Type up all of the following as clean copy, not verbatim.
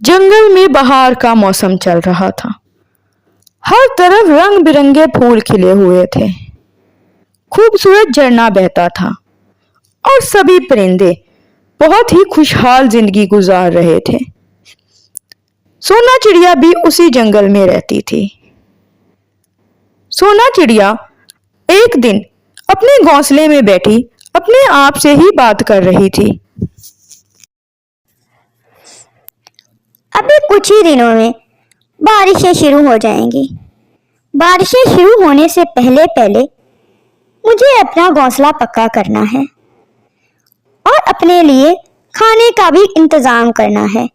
जंगल में बहार का मौसम चल रहा था। हर तरफ रंग बिरंगे फूल खिले हुए थे, खूबसूरत झरना बहता था और सभी परिंदे बहुत ही खुशहाल जिंदगी गुजार रहे थे। सोना चिड़िया भी उसी जंगल में रहती थी। सोना चिड़िया एक दिन अपने घोंसले में बैठी अपने आप से ही बात कर रही थी। अभी कुछ ही दिनों में बारिशें शुरू हो जाएंगी। बारिशें शुरू होने से पहले पहले मुझे अपना घोंसला पक्का करना है और अपने लिए खाने का भी इंतजाम करना है।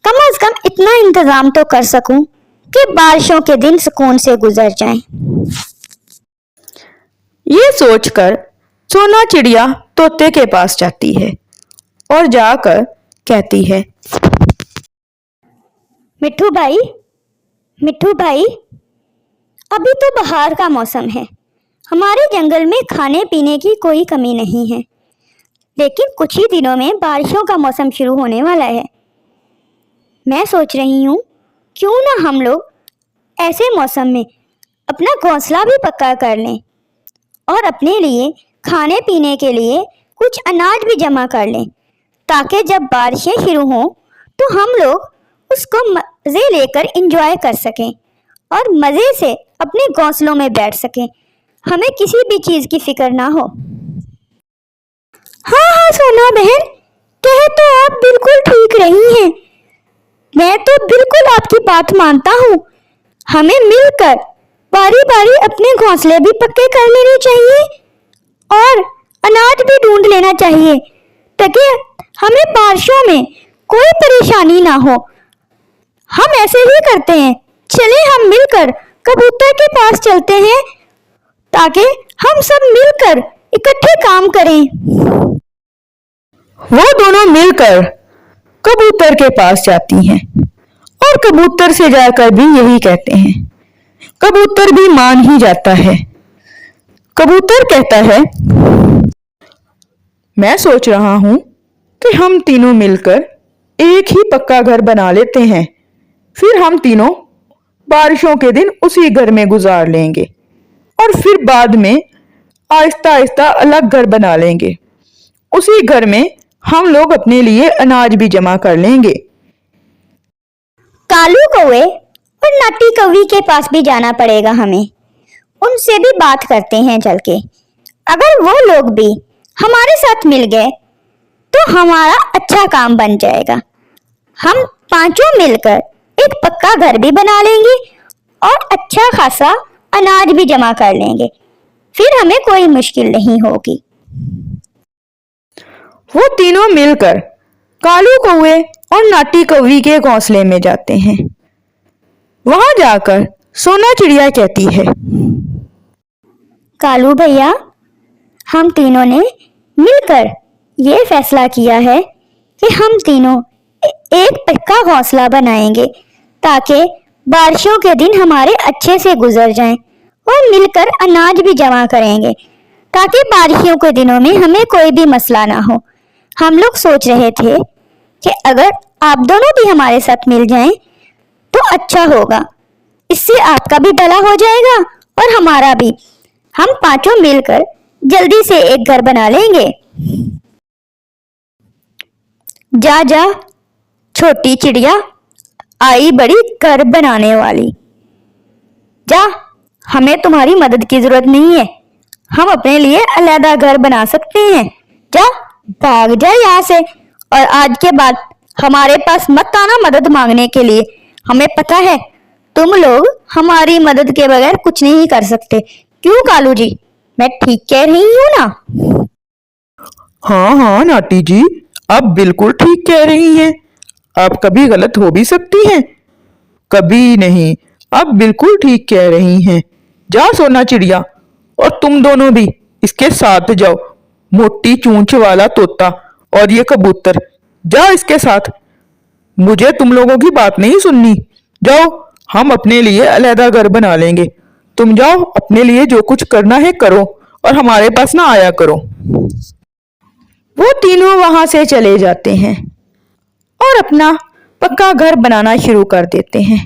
कम से कम इतना इंतजाम तो कर सकूं कि बारिशों के दिन सुकून से गुजर जाएं। ये सोचकर सोना चिड़िया तोते के पास जाती है और जाकर कहती है, मिट्ठू भाई, अभी तो बहार का मौसम है। हमारे जंगल में खाने पीने की कोई कमी नहीं है, लेकिन कुछ ही दिनों में बारिशों का मौसम शुरू होने वाला है। मैं सोच रही हूँ क्यों ना हम लोग ऐसे मौसम में अपना घोंसला भी पक्का कर लें और अपने लिए खाने पीने के लिए कुछ अनाज भी जमा कर लें, ताकि जब बारिशें शुरू हों तो हम लोग उसको मज़े लेकर एंजॉय कर सकें और मज़े से अपने घोंसलों में बैठ सकें। हमें किसी भी चीज़ की फिक्र ना हो। हाँ सोना बहन, कह तो आप बिल्कुल ठीक रही हैं। मैं तो बिल्कुल आपकी बात मानता हूँ। हमें मिलकर बारी बारी अपने घोंसले भी पक्के कर लेने चाहिए और अनाज भी ढूंढ लेना चाहिए, ताकि हमें बारिशों में कोई परेशानी ना हो। हम ऐसे ही करते हैं। चले हम मिलकर कबूतर के पास चलते हैं, ताकि हम सब मिलकर इकट्ठे काम करें। वो दोनों मिलकर कबूतर के पास जाती हैं और कबूतर से जाकर भी यही कहते हैं। कबूतर भी मान ही जाता है। कबूतर कहता है, मैं सोच रहा हूं कि हम तीनों मिलकर एक ही पक्का घर बना लेते हैं, फिर हम तीनों बारिशों के दिन उसी घर में गुजार लेंगे और फिर बाद में आहिस्ता आहिस्ता अलग घर बना लेंगे। उसी घर में हम लोग अपने लिए अनाज भी जमा कर लेंगे। कालू कौवे और नाटी कौवी के पास भी जाना पड़ेगा हमें। उनसे भी बात करते हैं चल के। अगर वो लोग भी हमारे साथ मिल गए तो हमारा अच्छा काम बन जाएगा। हम पांचों मिलकर एक पक्का घर भी बना लेंगे और अच्छा खासा अनाज भी जमा कर लेंगे। फिर हमें कोई मुश्किल नहीं होगी। वो तीनों मिलकर कालू कौवे और नाटी कौवी के घोंसले में जाते हैं। वहां जाकर सोना चिड़िया कहती है, कालू भैया, हम तीनों ने मिलकर ये फैसला किया है कि हम तीनों एक पक्का घोंसला बनाएंगे, ताकि बारिशों के दिन हमारे अच्छे से गुजर जाएं और मिलकर अनाज भी जमा करेंगे, ताकि बारिशों के दिनों में हमें कोई भी मसला ना हो। हम लोग सोच रहे थे कि अगर आप दोनों भी हमारे साथ मिल जाएं तो अच्छा होगा। इससे आपका भी भला हो जाएगा और हमारा भी। हम पांचों मिलकर जल्दी से एक घर बना लेंगे। जा जा छोटी चिड़िया, आई बड़ी घर बनाने वाली। जा, हमें तुम्हारी मदद की जरूरत नहीं है। हम अपने लिए अलग घर बना सकते हैं। जा, भाग जा यहाँ से, और आज के बाद हमारे पास मत आना मदद मांगने के लिए। हमें पता है तुम लोग हमारी मदद के बगैर कुछ नहीं कर सकते। क्यों कालू जी, मैं ठीक कह रही हूँ ना? हाँ नाटी जी, आप बिल्कुल ठीक कह रही हैं। आप कभी गलत हो भी सकती हैं, कभी नहीं। आप बिल्कुल ठीक कह रही हैं। जा सोना चिड़िया, और तुम दोनों भी इसके साथ जाओ। मोटी चूंच वाला तोता और ये कबूतर, जाओ इसके साथ। मुझे तुम लोगों की बात नहीं सुननी। जाओ, हम अपने लिए अलग घर बना लेंगे। तुम जाओ, अपने लिए जो कुछ करना है करो और हमारे पास ना आया करो। वो तीनों वहां से चले जाते हैं और अपना पक्का घर बनाना शुरू कर देते हैं।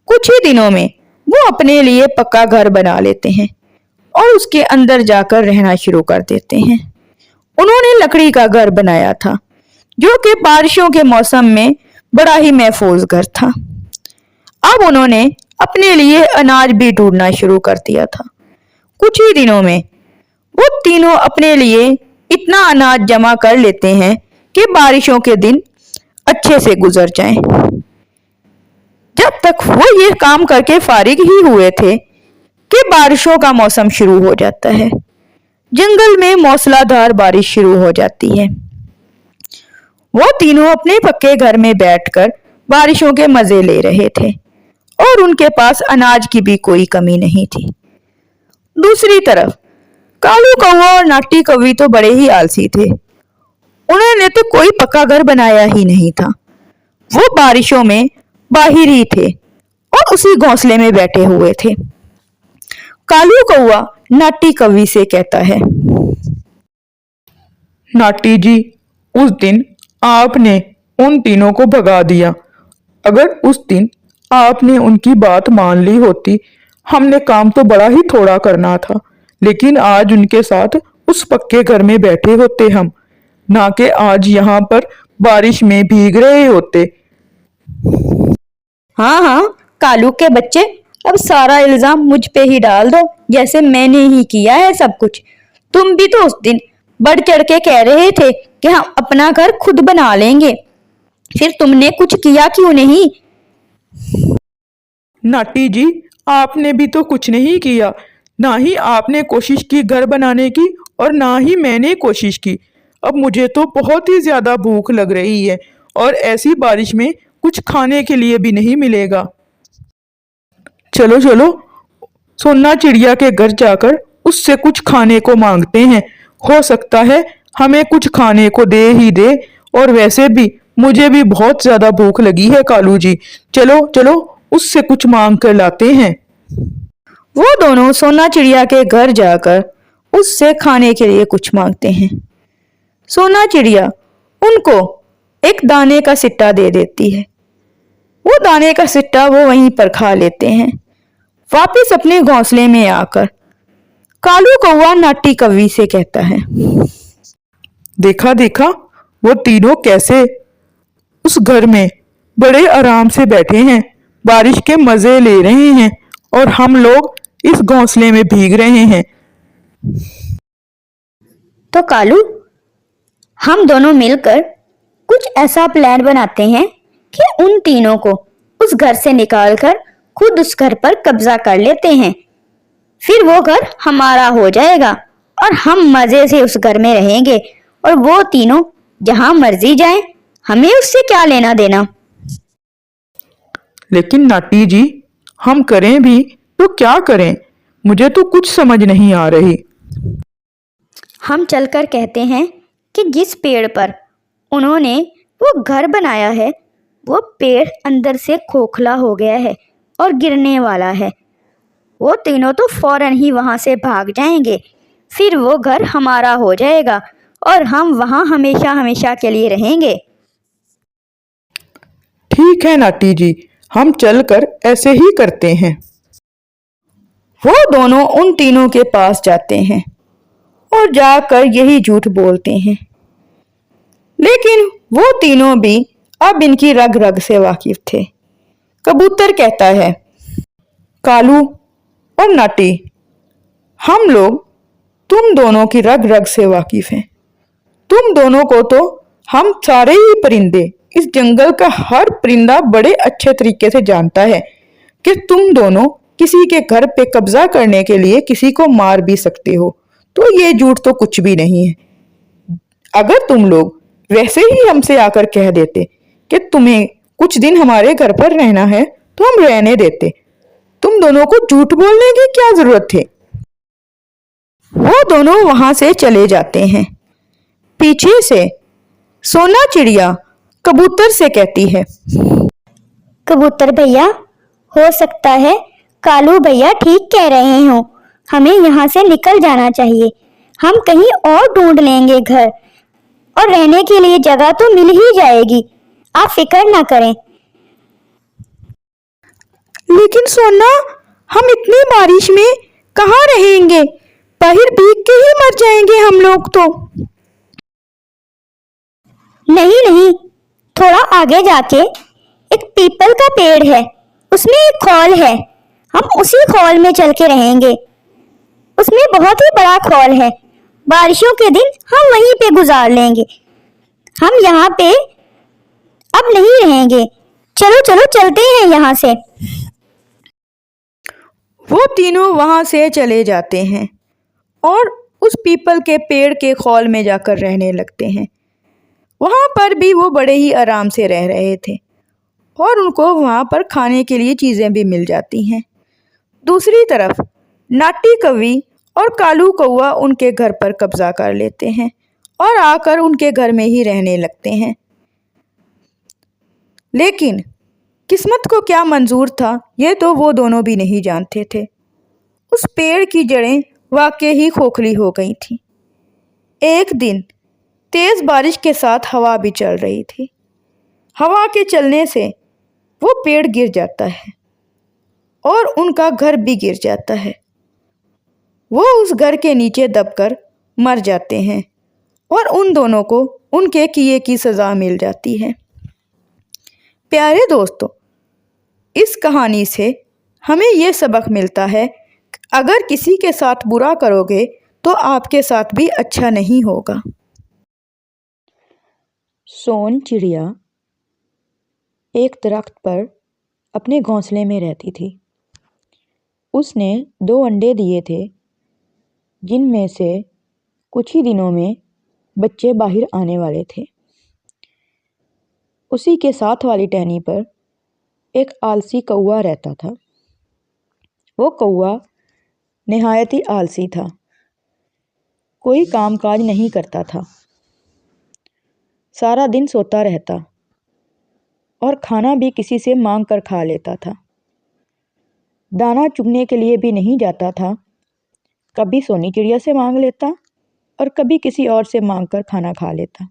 कुछ ही दिनों में वो अपने लिए पक्का घर बना लेते हैं और उसके अंदर जाकर रहना शुरू कर देते हैं। उन्होंने लकड़ी का घर बनाया था जो कि बारिशों के मौसम में बड़ा ही महफूज घर था। अब उन्होंने अपने लिए अनाज भी ढूंढना शुरू कर दिया था। कुछ ही दिनों में वो तीनों अपने लिए इतना अनाज जमा कर लेते हैं कि बारिशों के दिन अच्छे से गुजर जाएं। जब तक वो ये काम करके फारिग ही हुए थे कि बारिशों का मौसम शुरू हो जाता है। जंगल में मूसलाधार बारिश शुरू हो जाती है। वो तीनों अपने पक्के घर में बैठकर बारिशों के मजे ले रहे थे और उनके पास अनाज की भी कोई कमी नहीं थी। दूसरी तरफ कालू कौवा और नाटी कौवी तो बड़े ही आलसी थे। उन्होंने तो कोई पक्का घर बनाया ही नहीं था। वो बारिशों में बाहिर ही थे और उसी घोंसले में बैठे हुए थे। कालू कौवा नाटी कौवी से कहता है, नाटी जी, उस दिन आपने उन तीनों को भगा दिया। अगर उस दिन आपने उनकी बात मान ली होती, हमने काम तो बड़ा ही थोड़ा करना था, लेकिन आज उनके साथ उस पक्के घर में बैठे होते हम, ना कि आज यहाँ पर बारिश में भीग रहे होते। हाँ हाँ कालू के बच्चे, अब सारा इल्जाम मुझ पे ही डाल दो, जैसे मैंने ही किया है सब कुछ। तुम भी तो उस दिन बढ़ चढ़ के कह रहे थे कि हम अपना घर खुद बना लेंगे, फिर तुमने कुछ किया क्यों नहीं? नाटी जी, आपने भी तो कुछ नहीं किया। ना ही आपने कोशिश की घर बनाने की और ना ही मैंने कोशिश की। अब मुझे तो बहुत ही ज्यादा भूख लग रही है और ऐसी बारिश में कुछ खाने के लिए भी नहीं मिलेगा। चलो चलो, सोना चिड़िया के घर जाकर उससे कुछ खाने को मांगते हैं। हो सकता है हमें कुछ खाने को दे ही दे, और वैसे भी मुझे भी बहुत ज्यादा भूख लगी है कालू जी। चलो चलो, उससे कुछ मांग कर लाते हैं। वो दोनों सोना चिड़िया के घर जाकर उससे खाने के लिए कुछ मांगते हैं। सोना चिड़िया उनको एक दाने का सिट्टा दे देती है। वो दाने का सिट्टा वो वहीं पर खा लेते हैं। वापस अपने घोंसले में आकर कालू कौवा नाटी कौवी से कहता है, देखा देखा, वो तीनों कैसे उस घर में बड़े आराम से बैठे हैं, बारिश के मजे ले रहे हैं, और हम लोग इस घोंसले में भीग रहे हैं। तो कालू, हम दोनों मिलकर कुछ ऐसा प्लान बनाते हैं कि उन तीनों को उस घर से निकालकर खुद उस घर पर कब्जा कर लेते हैं। फिर वो घर हमारा हो जाएगा और हम मजे से उस घर में रहेंगे, और वो तीनों जहां मर्जी जाएं, हमें उससे क्या लेना देना। लेकिन नाटी जी, हम करें भी तो क्या करें? मुझे तो कुछ समझ नहीं आ रही। हम चलकर कहते हैं कि जिस पेड़ पर उन्होंने वो घर बनाया है, वो पेड़ अंदर से खोखला हो गया है और गिरने वाला है। वो तीनों तो फौरन ही वहां से भाग जाएंगे। फिर वो घर हमारा हो जाएगा और हम वहां हमेशा हमेशा के लिए रहेंगे। ठीक है नाटी जी, हम चलकर ऐसे ही करते हैं। वो दोनों उन तीनों के पास जाते हैं और जाकर यही झूठ बोलते हैं। लेकिन वो तीनों भी अब इनकी रग रग से वाकिफ थे। कबूतर कहता है, कालू और नाटी, हम लोग तुम दोनों की रग रग से वाकिफ हैं। तुम दोनों को तो हम सारे ही परिंदे, इस जंगल का हर परिंदा बड़े अच्छे तरीके से जानता है कि तुम दोनों किसी के घर पे कब्जा करने के लिए किसी को मार भी सकते हो। तो ये झूठ तो कुछ भी नहीं है। अगर तुम लोग वैसे ही हमसे आकर कह देते कि तुम्हें कुछ दिन हमारे घर पर रहना है, तो हम रहने देते। तुम दोनों को झूठ बोलने की क्या जरूरत थी? वो दोनों वहां से चले जाते हैं। पीछे से सोना चिड़िया कबूतर से कहती है, कबूतर भैया, हो सकता है कालू भैया ठीक कह रहे हो, हमें यहाँ से निकल जाना चाहिए। हम कहीं और ढूंढ लेंगे घर, और रहने के लिए जगह तो मिल ही जाएगी। आप फिक्र ना करें। लेकिन सोना, हम इतनी बारिश में कहाँ रहेंगे? बाहर भीग के ही मर जाएंगे हम लोग तो। नहीं नहीं, थोड़ा आगे जाके एक पीपल का पेड़ है, उसमें एक खॉल है। हम उसी खॉल में चल के रहेंगे। उसमें बहुत ही बड़ा खॉल है। बारिशों के दिन हम वहीं पे गुजार लेंगे। हम यहाँ पे अब नहीं रहेंगे। चलो चलो चलते हैं यहाँ से। वो तीनों वहां से चले जाते हैं और उस पीपल के पेड़ के खौल में जाकर रहने लगते हैं। वहां पर भी वो बड़े ही आराम से रह रहे थे और उनको वहां पर खाने के लिए चीज़ें भी मिल जाती हैं। दूसरी तरफ नाटी कवि और कालू कौआ उनके घर पर कब्जा कर लेते हैं और आकर उनके घर में ही रहने लगते हैं। लेकिन किस्मत को क्या मंजूर था, ये तो वो दोनों भी नहीं जानते थे। उस पेड़ की जड़ें वाकई ही खोखली हो गई थीं। एक दिन तेज़ बारिश के साथ हवा भी चल रही थी। हवा के चलने से वो पेड़ गिर जाता है और उनका घर भी गिर जाता है। वो उस घर के नीचे दबकर मर जाते हैं और उन दोनों को उनके किए की सज़ा मिल जाती है। प्यारे दोस्तों, इस कहानी से हमें ये सबक मिलता है कि अगर किसी के साथ बुरा करोगे तो आपके साथ भी अच्छा नहीं होगा। सोन चिड़िया एक दरख्त पर अपने घोंसले में रहती थी। उसने 2 अंडे दिए थे, जिनमें से कुछ ही दिनों में बच्चे बाहर आने वाले थे। उसी के साथ वाली टहनी पर एक आलसी कौआ रहता था। वो कौआ निहायत ही आलसी था, कोई कामकाज नहीं करता था, सारा दिन सोता रहता और खाना भी किसी से मांग कर खा लेता था। दाना चुगने के लिए भी नहीं जाता था, कभी सोनी चिड़िया से मांग लेता और कभी किसी और से मांग कर खाना खा लेता।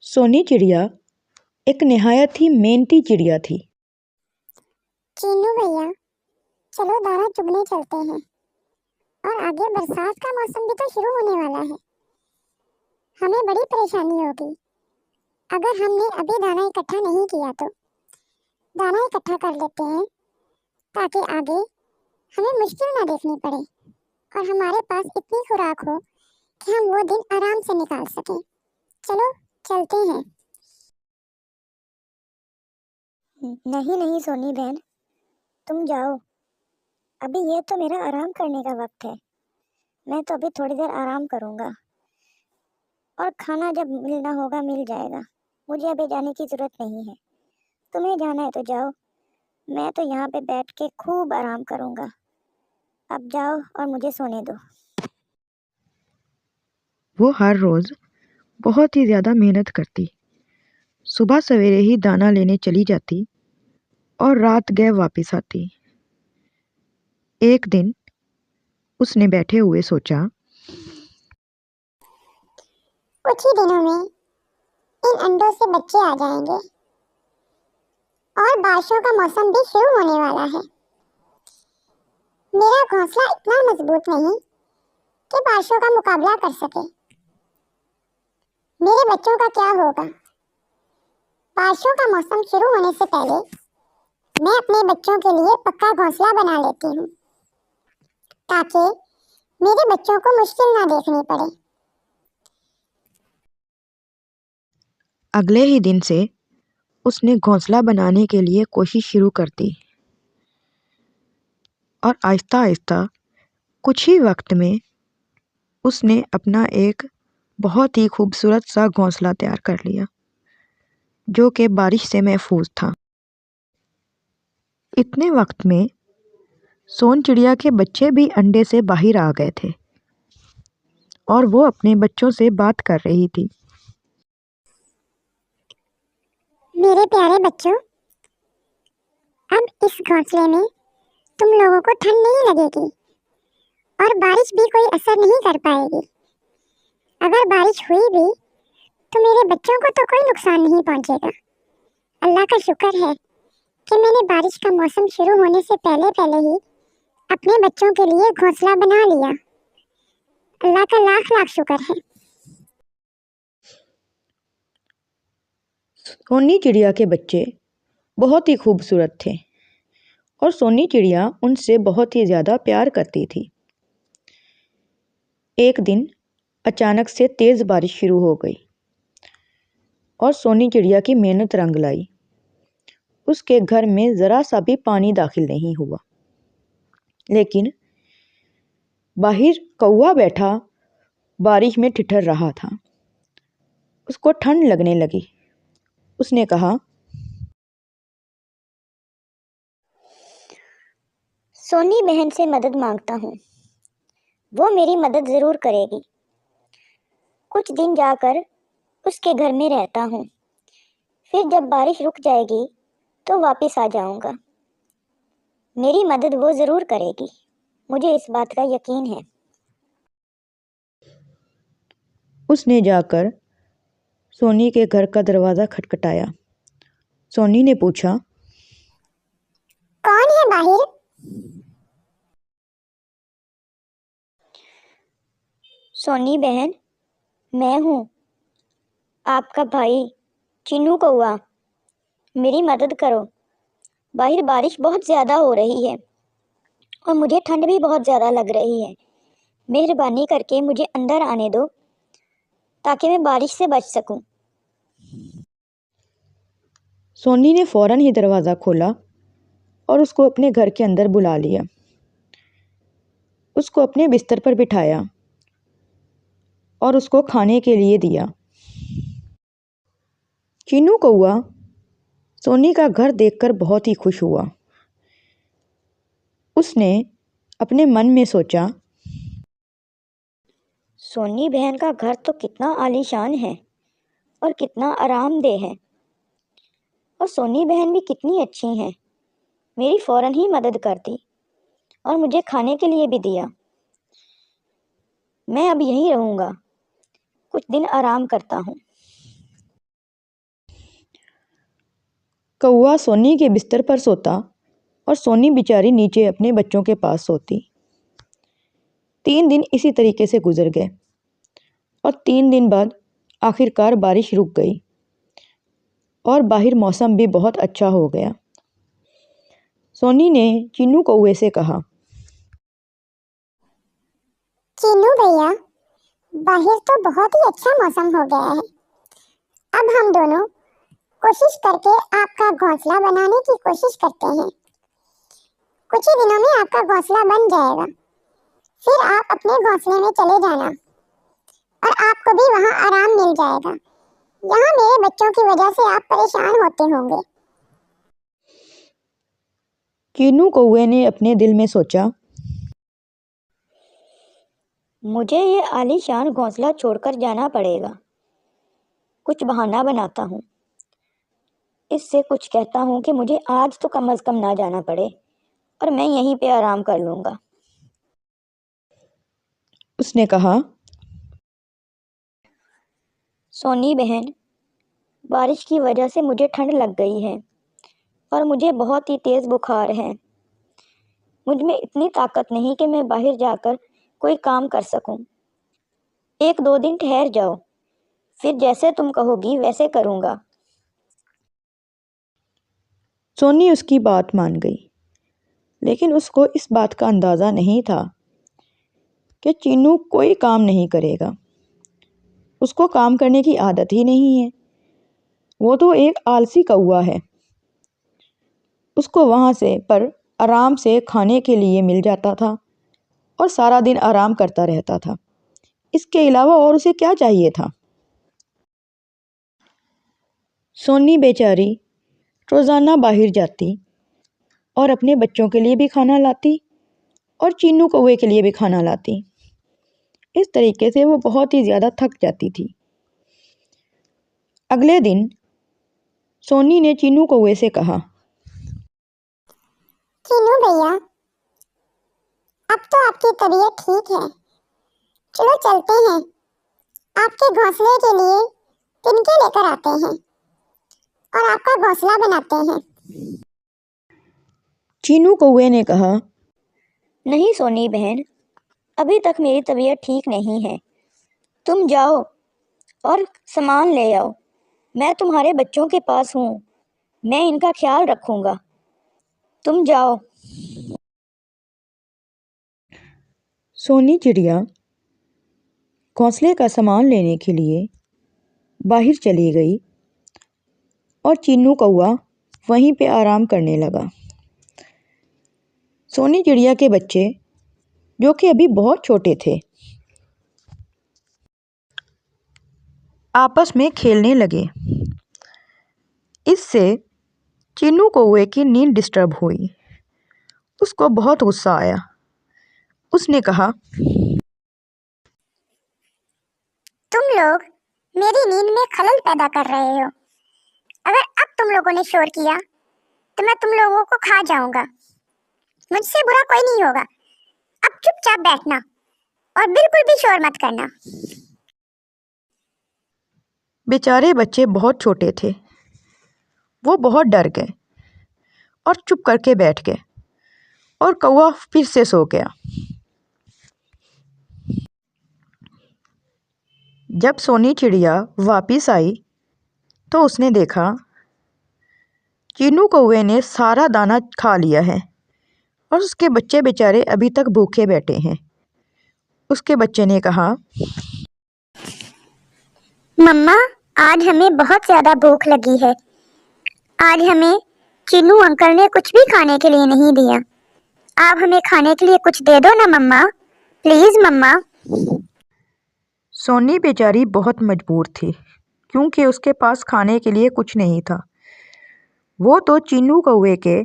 सोनी चिड़िया एक निहायत ही मेहनती चिड़िया थी। चीनू भैया, चलो दाना चुगने चलते हैं। और आगे बरसात का मौसम भी तो शुरू होने वाला है, हमें बड़ी परेशानी होगी अगर हमने अभी दाना इकट्ठा नहीं किया। तो दाना इकट्ठा कर लेते हैं ताकि आगे हमें मुश्किल ना देखनी पड़े और हमारे पास इतनी खुराक हो कि हम वो दिन आराम से निकाल सकें। चलो चलते हैं। नहीं नहीं सोनी बहन, तुम जाओ। अभी ये तो मेरा आराम करने का वक्त है। मैं तो अभी थोड़ी देर आराम करूँगा और खाना जब मिलना होगा मिल जाएगा। मुझे अभी जाने की ज़रूरत नहीं है। तुम्हें जाना है तो जाओ, मैं तो यहाँ पे बैठ के खूब आराम करूँगा। अब जाओ और मुझे सोने दो। वो हर रोज़ बहुत ही ज़्यादा मेहनत करती। सुबह सवेरे ही दाना लेने चली जाती और रात गए वापस आती। एक दिन उसने बैठे हुए सोचा, कुछ ही दिनों में इन अंडों से बच्चे आ जाएंगे और बारिशों का मौसम भी शुरू होने वाला है। मेरा घोंसला इतना मजबूत नहीं कि बारिशों का मुकाबला कर सके। मेरे बच्चों का क्या होगा? बारिशों का मौसम शुरू होने से पहले मैं अपने बच्चों के लिए पक्का घोंसला बना लेती हूँ ताकि मेरे बच्चों को मुश्किल ना देखनी पड़े। अगले ही दिन से उसने घोंसला बनाने के लिए कोशिश शुरू कर दी और आहिस्ता आहिस्ता कुछ ही वक्त में उसने अपना एक बहुत ही खूबसूरत सा घोंसला तैयार कर लिया, जो कि बारिश से महफूज था। इतने वक्त में सोन चिड़िया के बच्चे भी अंडे से बाहर आ गए थे और वो अपने बच्चों से बात कर रही थी। मेरे प्यारे बच्चों, अब इस घोंसले में तुम लोगों को ठंड नहीं लगेगी और बारिश भी कोई असर नहीं कर पाएगी। अगर बारिश हुई भी तो मेरे बच्चों को तो कोई नुकसान नहीं पहुंचेगा। अल्लाह का शुक्र है कि मैंने बारिश का मौसम शुरू होने से पहले पहले ही अपने बच्चों के लिए घोंसला बना लिया। अल्लाह का लाख लाख शुक्र है। सोनी चिड़िया के बच्चे बहुत ही खूबसूरत थे और सोनी चिड़िया उनसे बहुत ही ज़्यादा प्यार करती थी। एक दिन अचानक से तेज़ बारिश शुरू हो गई और सोनी चिड़िया की मेहनत रंग लाई। उसके घर में ज़रा सा भी पानी दाखिल नहीं हुआ, लेकिन बाहर कौवा बैठा बारिश में ठिठुर रहा था। उसको ठंड लगने लगी। उसने कहा, सोनी बहन से मदद मांगता हूँ, वो मेरी मदद ज़रूर करेगी। कुछ दिन जाकर उसके घर में रहता हूँ, फिर जब बारिश रुक जाएगी तो वापस आ जाऊँगा। मेरी मदद वो ज़रूर करेगी, मुझे इस बात का यकीन है। उसने जाकर सोनी के घर का दरवाज़ा खटखटाया। सोनी ने पूछा, कौन है बाहर? सोनी बहन, मैं हूँ, आपका भाई चिन्नू कौआ। मेरी मदद करो, बाहर बारिश बहुत ज़्यादा हो रही है और मुझे ठंड भी बहुत ज़्यादा लग रही है। मेहरबानी करके मुझे अंदर आने दो ताकि मैं बारिश से बच सकूं। सोनी ने फ़ौरन ही दरवाज़ा खोला और उसको अपने घर के अंदर बुला लिया। उसको अपने बिस्तर पर बिठाया और उसको खाने के लिए दिया। चिन्नू कौआ सोनी का घर देखकर बहुत ही खुश हुआ। उसने अपने मन में सोचा, सोनी बहन का घर तो कितना आलीशान है और कितना आरामदेह है, और सोनी बहन भी कितनी अच्छी हैं। मेरी फ़ौरन ही मदद कर दी और मुझे खाने के लिए भी दिया। मैं अब यहीं रहूँगा, कुछ दिन आराम करता हूँ। कौआ सोनी के बिस्तर पर सोता और सोनी बेचारी नीचे अपने बच्चों के पास सोती। 3 दिन इसी तरीके से गुजर गए और 3 दिन बाद आखिरकार बारिश रुक गई और बाहर मौसम भी बहुत अच्छा हो गया। सोनी ने चिन्नू कौवे से कहा, चिन्नू भैया, बाहर तो बहुत ही अच्छा मौसम हो गया है। अब हम दोनों कोशिश करके आपका घोंसला बनाने की कोशिश करते हैं। कुछ ही दिनों में आपका घोंसला बन जाएगा। फिर आप अपने घोंसले में चले जाना और आपको भी वहाँ आराम मिल जाएगा। यहाँ मेरे बच्चों की वजह से आप परेशान होते होंगे। चिन्नू कौवे ने अपने दिल में सोचा, मुझे ये आलीशान घोंसला छोड़कर जाना पड़ेगा। कुछ बहाना बनाता हूँ, इससे कुछ कहता हूँ कि मुझे आज तो कम से कम ना जाना पड़े और मैं यहीं पे आराम कर लूँगा। उसने कहा, सोनी बहन, बारिश की वजह से मुझे ठंड लग गई है और मुझे बहुत ही तेज़ बुखार है। मुझ में इतनी ताकत नहीं कि मैं बाहर जाकर कोई काम कर सकूं। 1-2 दिन ठहर जाओ, फिर जैसे तुम कहोगी वैसे करूँगा। सोनी उसकी बात मान गई, लेकिन उसको इस बात का अंदाज़ा नहीं था कि चिन्नू कोई काम नहीं करेगा। उसको काम करने की आदत ही नहीं है। वो तो एक आलसी कौवा है। उसको वहाँ से पर आराम से खाने के लिए मिल जाता था और सारा दिन आराम करता रहता था। इसके अलावा और उसे क्या चाहिए था? सोनी बेचारी रोज़ाना बाहर जाती और अपने बच्चों के लिए भी खाना लाती और चिन्नू कौवे के लिए भी खाना लाती। इस तरीके से वो बहुत ही ज़्यादा थक जाती थी। अगले दिन सोनी ने चिन्नू कौवे से कहा, चिन्नू भैया, अब तो आपकी तबीयत ठीक है। चलो चलते हैं आपके घोंसले के लिए तिनके लेकर आते हैं और आपका घोंसला बनाते हैं। चीनू कौवे ने कहा, नहीं सोनी बहन, अभी तक मेरी तबीयत ठीक नहीं है। तुम जाओ और सामान ले आओ। मैं तुम्हारे बच्चों के पास हूँ, मैं इनका ख्याल रखूँगा। तुम जाओ। सोनी चिड़िया घोंसले का सामान लेने के लिए बाहर चली गई और चीनू कौवा वहीं पे आराम करने लगा। सोनी चिड़िया के बच्चे, जो कि अभी बहुत छोटे थे, आपस में खेलने लगे। इससे चीनू कौवे की नींद डिस्टर्ब हुई। उसको बहुत गुस्सा आया। उसने कहा, तुम लोग मेरी नींद में खलल पैदा कर रहे हो। अगर अब तुम लोगों ने शोर किया तो मैं तुम लोगों को खा जाऊंगा। मुझसे बुरा कोई नहीं होगा। अब चुपचाप बैठना और बिल्कुल भी शोर मत करना। बेचारे बच्चे बहुत छोटे थे। वो बहुत डर गए और चुप करके बैठ गए और कौवा फिर से सो गया। जब सोनी चिड़िया वापस आई तो उसने देखा चीनू कौवे ने सारा दाना खा लिया है और उसके बच्चे बेचारे अभी तक भूखे बैठे हैं। उसके बच्चे ने कहा, मम्मा, आज हमें बहुत ज्यादा भूख लगी है। आज हमें चिन्नू अंकल ने कुछ भी खाने के लिए नहीं दिया। आप हमें खाने के लिए कुछ दे दो ना मम्मा, प्लीज मम्मा। सोनी बेचारी बहुत मजबूर थी क्योंकि उसके पास खाने के लिए कुछ नहीं था। वो तो चीनू कौवे के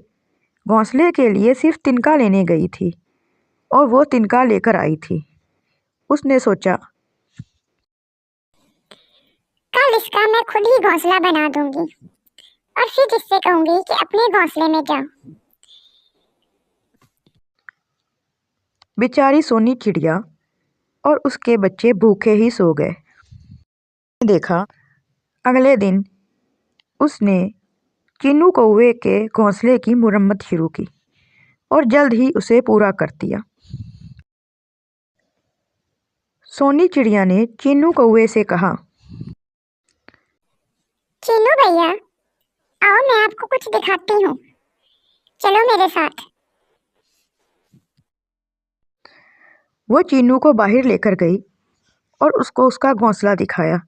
घोंसले के लिए सिर्फ तिनका लेने गई थी और वो तिनका लेकर आई थी। उसने सोचा, कल इसका मैं खुद ही घोंसला बना दूंगी और फिर इससे कहूंगी कि अपने घोंसले में जाओ। बेचारी सोनी चिड़िया और उसके बच्चे भूखे ही सो गए। देखा, अगले दिन उसने चीनू कौवे के घोंसले की मुरम्मत शुरू की और जल्द ही उसे पूरा कर दिया। सोनी चिड़िया ने चीनू कौवे से कहा, चीनू भैया, आओ मैं आपको कुछ दिखाती हूँ। चलो मेरे साथ। वो चीनू को बाहर लेकर गई और उसको उसका घोंसला दिखाया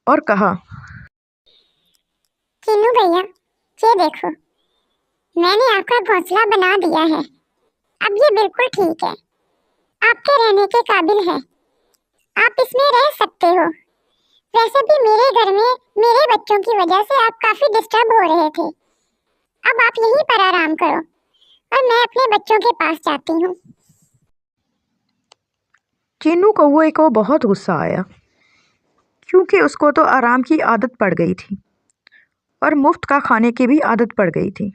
और कहा, चीनू भैया, ये देखो, मैंने आपका घोंसला बना दिया है। अब ये बिल्कुल ठीक है, आपके रहने के काबिल है। आप इसमें रह सकते हो। वैसे भी मेरे घर में मेरे बच्चों की वजह से आप काफी डिस्टर्ब हो रहे थे। अब आप यहीं पर आराम करो और मैं अपने बच्चों के पास जाती हूँ। चीनू कौवे को बहुत गुस्सा आया क्योंकि उसको तो आराम की आदत पड़ गई थी और मुफ्त का खाने की भी आदत पड़ गई थी।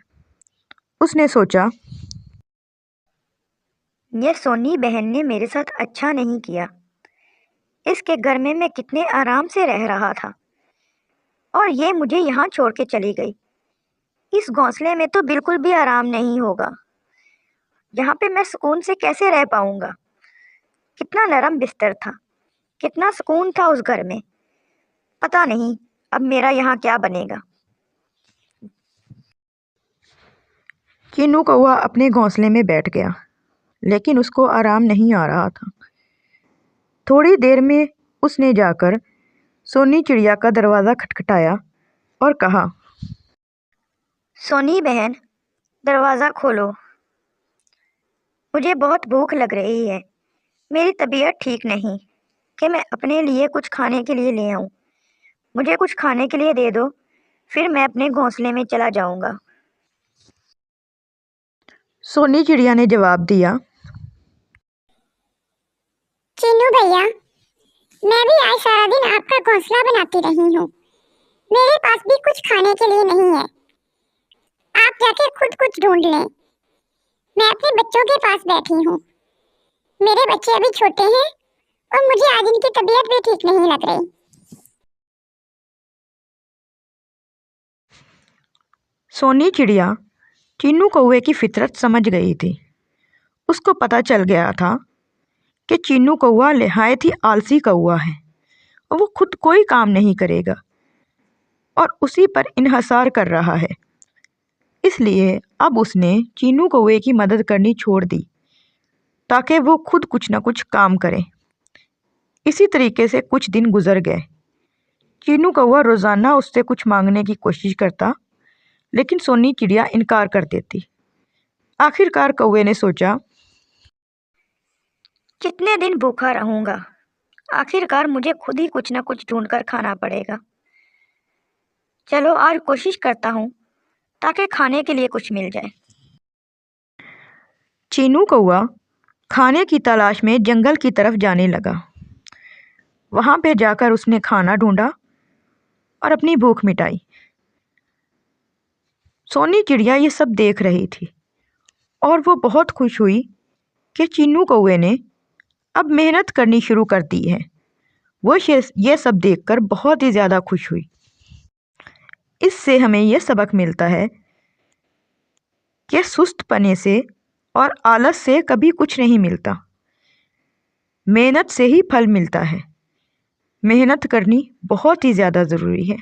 उसने सोचा, ये सोनी बहन ने मेरे साथ अच्छा नहीं किया। इसके घर में मैं कितने आराम से रह रहा था और ये मुझे यहाँ छोड़ के चली गई। इस घोंसले में तो बिल्कुल भी आराम नहीं होगा। यहाँ पे मैं सुकून से कैसे रह पाऊँगा। कितना नरम बिस्तर था, कितना सुकून था उस घर में। पता नहीं अब मेरा यहाँ क्या बनेगा। चीनू कौवा अपने घोंसले में बैठ गया, लेकिन उसको आराम नहीं आ रहा था। थोड़ी देर में उसने जाकर सोनी चिड़िया का दरवाज़ा खटखटाया और कहा, सोनी बहन, दरवाज़ा खोलो। मुझे बहुत भूख लग रही है। मेरी तबीयत ठीक नहीं कि मैं अपने लिए कुछ खाने के लिए ले आऊं। मुझे कुछ खाने के लिए दे दो, फिर मैं अपने घोंसले में चला जाऊंगा। सोनी चिड़िया ने जवाब दिया, चीनू भैया, मैं भी आज सारा दिन आपका घोंसला बनाती रही हूँ। मेरे पास भी कुछ खाने के लिए नहीं है। आप जाके खुद कुछ ढूंढ लें। मैं अपने बच्चों के पास बैठी हूँ। मेरे बच्चे अभी छोटे हैं और मुझे आज इनकी तबीयत भी ठीक नहीं लग रही। सोनी चिड़िया चीनू कौवे की फितरत समझ गई थी। उसको पता चल गया था कि चीनू कौवा निहायत ही आलसी कौवा है और वो खुद कोई काम नहीं करेगा और उसी पर इन्हसार कर रहा है। इसलिए अब उसने चीनू कौवे की मदद करनी छोड़ दी ताकि वो खुद कुछ न कुछ काम करे। इसी तरीके से कुछ दिन गुजर गए। चीनू कौवा रोज़ाना उससे कुछ मांगने की कोशिश करता, लेकिन सोनी चिड़िया इनकार कर देती। आखिरकार कौवे ने सोचा, कितने दिन भूखा रहूंगा, आखिरकार मुझे खुद ही कुछ न कुछ ढूंढकर खाना पड़ेगा। चलो आज कोशिश करता हूँ ताकि खाने के लिए कुछ मिल जाए। चीनू कौवा खाने की तलाश में जंगल की तरफ जाने लगा। वहाँ पे जाकर उसने खाना ढूंढा और अपनी भूख मिटाई। सोनी चिड़िया ये सब देख रही थी और वो बहुत खुश हुई कि चीनू कौवे ने अब मेहनत करनी शुरू कर दी है। वो ये सब देखकर बहुत ही ज़्यादा खुश हुई। इससे हमें यह सबक मिलता है कि सुस्त पने से और आलस से कभी कुछ नहीं मिलता। मेहनत से ही फल मिलता है। मेहनत करनी बहुत ही ज़्यादा ज़रूरी है।